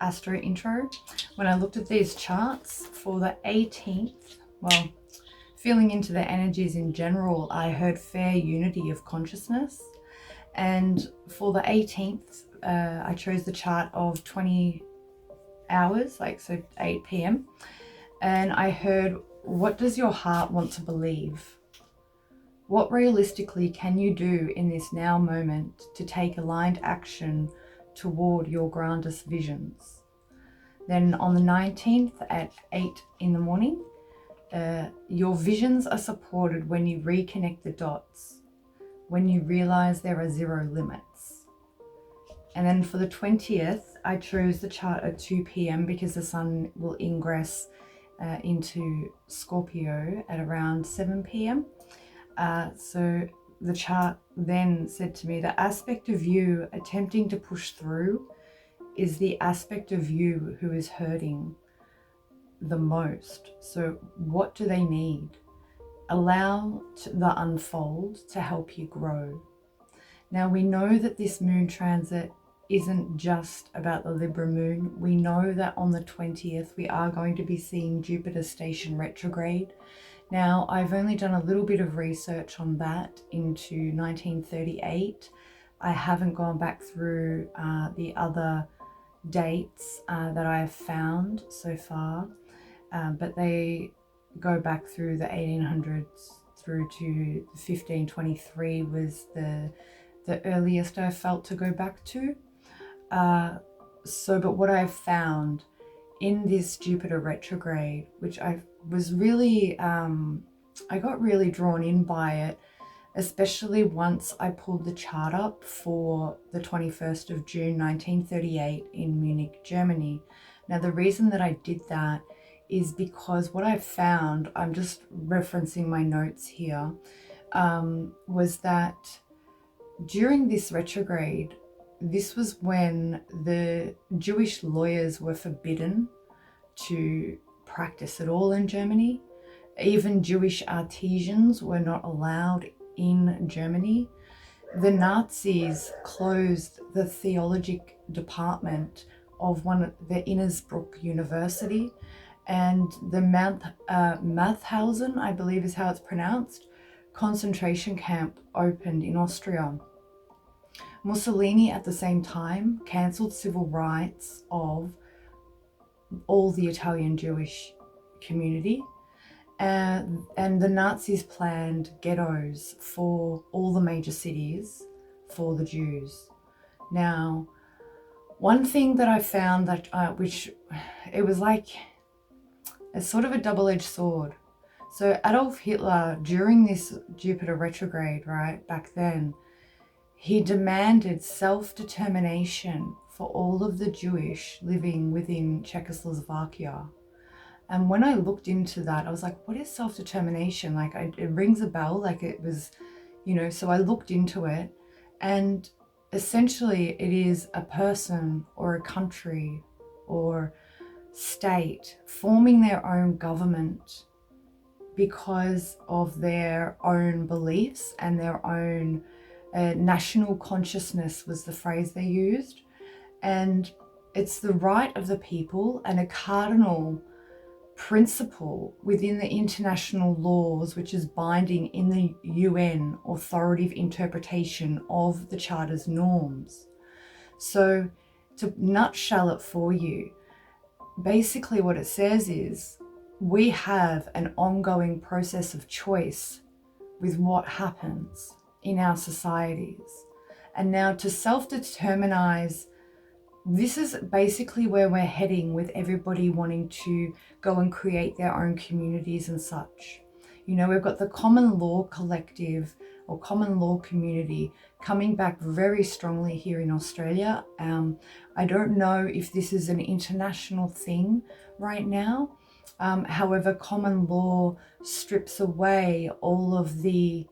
Astro intro. When I looked at these charts for the 18th, well, feeling into the energies in general, I heard fair unity of consciousness. And for the 18th, I chose the chart of 20 hours, like so 8 p.m. And I heard, what does your heart want to believe? What realistically can you do in this now moment to take aligned action toward your grandest visions? Then on the 19th at 8 in the morning, your visions are supported when you reconnect the dots, when you realize there are zero limits. And then for the 20th, I chose the chart at 2 p.m. because the sun will ingress into Scorpio at around 7 p.m. So the chart then said to me, the aspect of you attempting to push through is the aspect of you who is hurting the most. So what do they need? Allow the unfold to help you grow. Now we know that this moon transit isn't just about the Libra moon. We know that on the 20th we are going to be seeing Jupiter station retrograde. Now, I've only done a little bit of research on that into 1938. I haven't gone back through the other dates that I have found so far, but they go back through the 1800s through to 1523 was the earliest I felt to go back to. But what I've found in this Jupiter retrograde, which I was really, I got really drawn in by it, especially once I pulled the chart up for the 21st of June 1938 in Munich, Germany. Now the reason that I did that is because what I found, I'm just referencing my notes here, was that during this retrograde, this was when the Jewish lawyers were forbidden to practice at all in Germany. Even Jewish artisans were not allowed in Germany. The Nazis closed the theology department of the Innsbruck University, and the Mauthausen, I believe is how it's pronounced, concentration camp opened in Austria. Mussolini at the same time cancelled civil rights of all the Italian Jewish community, and the Nazis planned ghettos for all the major cities for the Jews. Now, one thing that I found that which it was like a sort of a double-edged sword. So Adolf Hitler, during this Jupiter retrograde, right, back then, he demanded self-determination for all of the Jewish living within Czechoslovakia. And when I looked into that, I was like, what is self-determination? Like, it rings a bell, like it was, you know, so I looked into it, and essentially it is a person or a country or state forming their own government because of their own beliefs and their own national consciousness was the phrase they used. And it's the right of the people and a cardinal principle within the international laws, which is binding in the UN authoritative interpretation of the Charter's norms. So to nutshell it for you, basically what it says is we have an ongoing process of choice with what happens in our societies. And now to self-determinize, this is basically where we're heading with everybody wanting to go and create their own communities and such. You know, we've got the common law collective or common law community coming back very strongly here in Australia. I don't know if this is an international thing right now. However, common law strips away all of the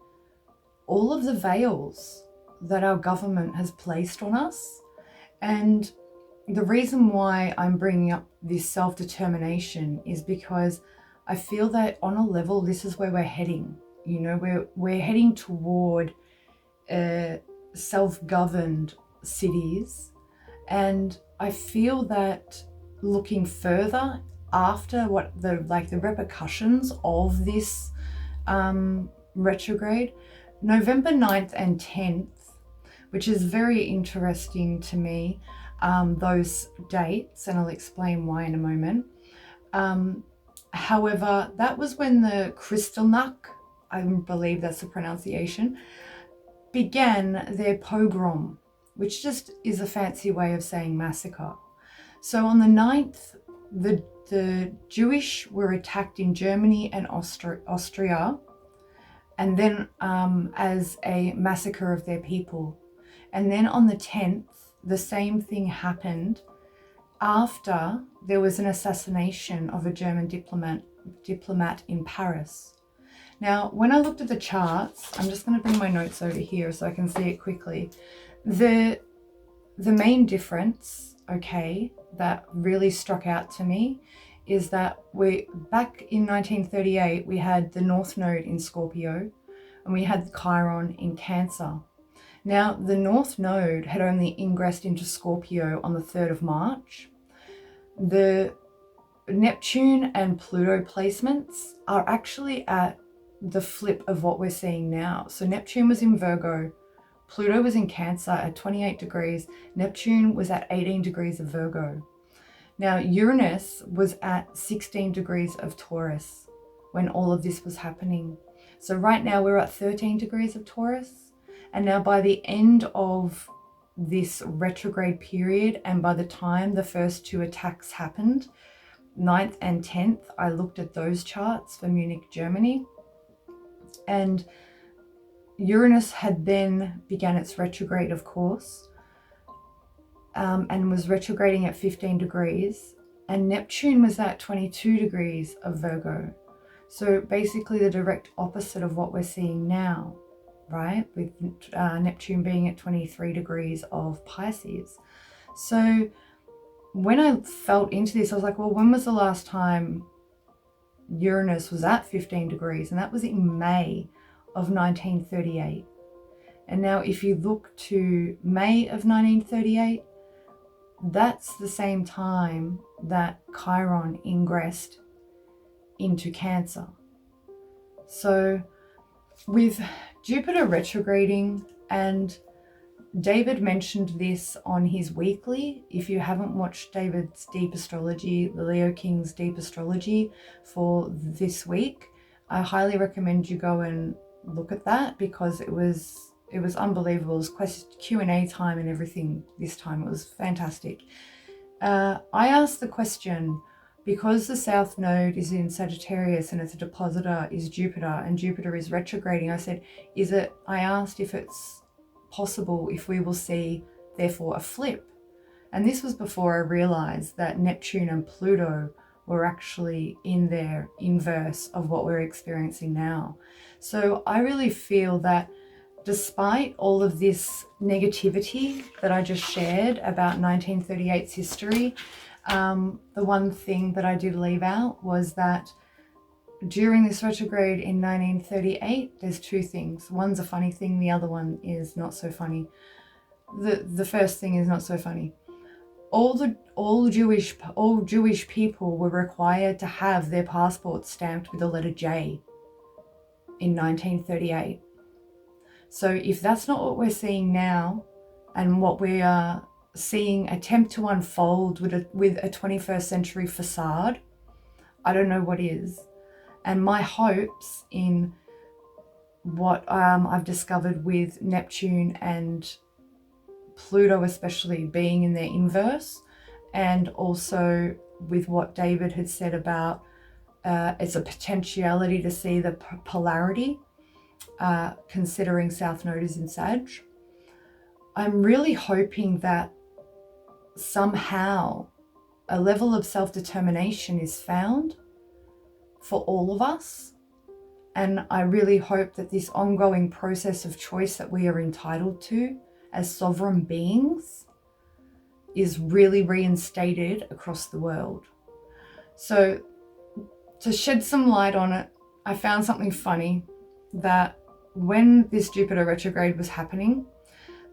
veils that our government has placed on us. And the reason why I'm bringing up this self-determination is because I feel that on a level, this is where we're heading. You know, we're heading toward self-governed cities. And I feel that looking further after what the repercussions of this retrograde, November 9th and 10th, which is very interesting to me, those dates, and I'll explain why in a moment. However, that was when the Kristallnacht, I believe that's the pronunciation, began their pogrom, which just is a fancy way of saying massacre. So on the 9th, the Jewish were attacked in Germany and Austria, and then as a massacre of their people. And then on the 10th, the same thing happened after there was an assassination of a German diplomat in Paris. Now, when I looked at the charts, I'm just going to bring my notes over here so I can see it quickly. The main difference, okay, that really struck out to me is that back in 1938, we had the North Node in Scorpio and we had Chiron in Cancer. Now, the North Node had only ingressed into Scorpio on the 3rd of March. The Neptune and Pluto placements are actually at the flip of what we're seeing now. So Neptune was in Virgo, Pluto was in Cancer at 28 degrees, Neptune was at 18 degrees of Virgo. Now Uranus was at 16 degrees of Taurus when all of this was happening. So right now we're at 13 degrees of Taurus, and now by the end of this retrograde period, and by the time the first two attacks happened, 9th and 10th, I looked at those charts for Munich, Germany, and Uranus had then began its retrograde, of course, and was retrograding at 15 degrees, and Neptune was at 22 degrees of Virgo. So basically the direct opposite of what we're seeing now, right? With Neptune being at 23 degrees of Pisces. So when I felt into this, I was like, well, when was the last time Uranus was at 15 degrees? And that was in May of 1938. And now if you look to May of 1938, that's the same time that Chiron ingressed into Cancer. So with Jupiter retrograding, and David mentioned this on his weekly. If you haven't watched David's Deep Astrology, the Leo King's Deep Astrology for this week, I highly recommend you go and look at that, because it was unbelievable. It was Q&A time and everything this time. It was fantastic. I asked the question, because the South Node is in Sagittarius and its depositor is Jupiter, and Jupiter is retrograding, I asked if it's possible if we will see, therefore, a flip. And this was before I realized that Neptune and Pluto were actually in their inverse of what we're experiencing now. So I really feel that despite all of this negativity that I just shared about 1938's history, the one thing that I did leave out was that during this retrograde in 1938, there's two things. One's a funny thing, the other one is not so funny. The first thing is not so funny. All Jewish people were required to have their passports stamped with the letter J in 1938. So if that's not what we're seeing now, and what we are seeing attempt to unfold with a 21st century facade, I don't know what is. And my hopes in what I've discovered with Neptune and Pluto especially being in their inverse, and also with what David had said about it's a potentiality to see the polarity, considering South Node is in Sag. I'm really hoping that somehow a level of self-determination is found for all of us. And I really hope that this ongoing process of choice that we are entitled to as sovereign beings is really reinstated across the world. So to shed some light on it, I found something funny, that when this Jupiter retrograde was happening,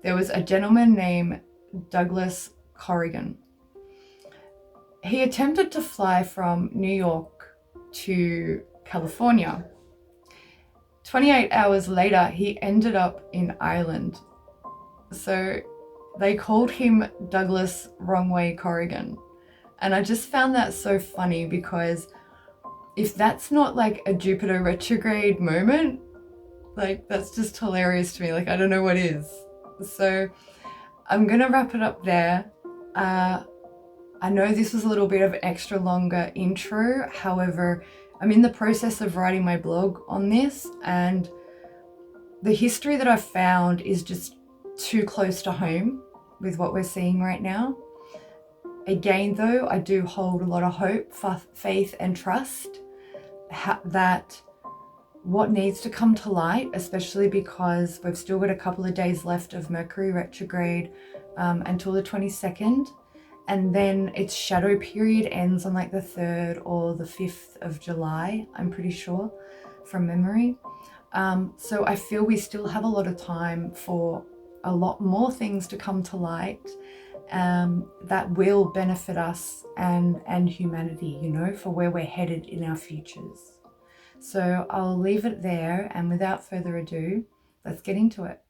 there was a gentleman named Douglas Corrigan. he attempted to fly from New York to California. 28 hours later, he ended up in Ireland. So they called him Douglas Wrong Way Corrigan. And I just found that so funny, because if that's not like a Jupiter retrograde moment, like that's just hilarious to me. Like, I don't know what is. So I'm gonna wrap it up there. I know this was a little bit of an extra longer intro. However, I'm in the process of writing my blog on this, and the history that I've found is just too close to home with what we're seeing right now. Again, though, I do hold a lot of hope, faith, and trust that what needs to come to light, especially because we've still got a couple of days left of Mercury retrograde until the 22nd. And then its shadow period ends on like the 3rd or the 5th of July, I'm pretty sure, from memory. So I feel we still have a lot of time for a lot more things to come to light that will benefit us and humanity, you know, for where we're headed in our futures. So I'll leave it there, and without further ado, let's get into it.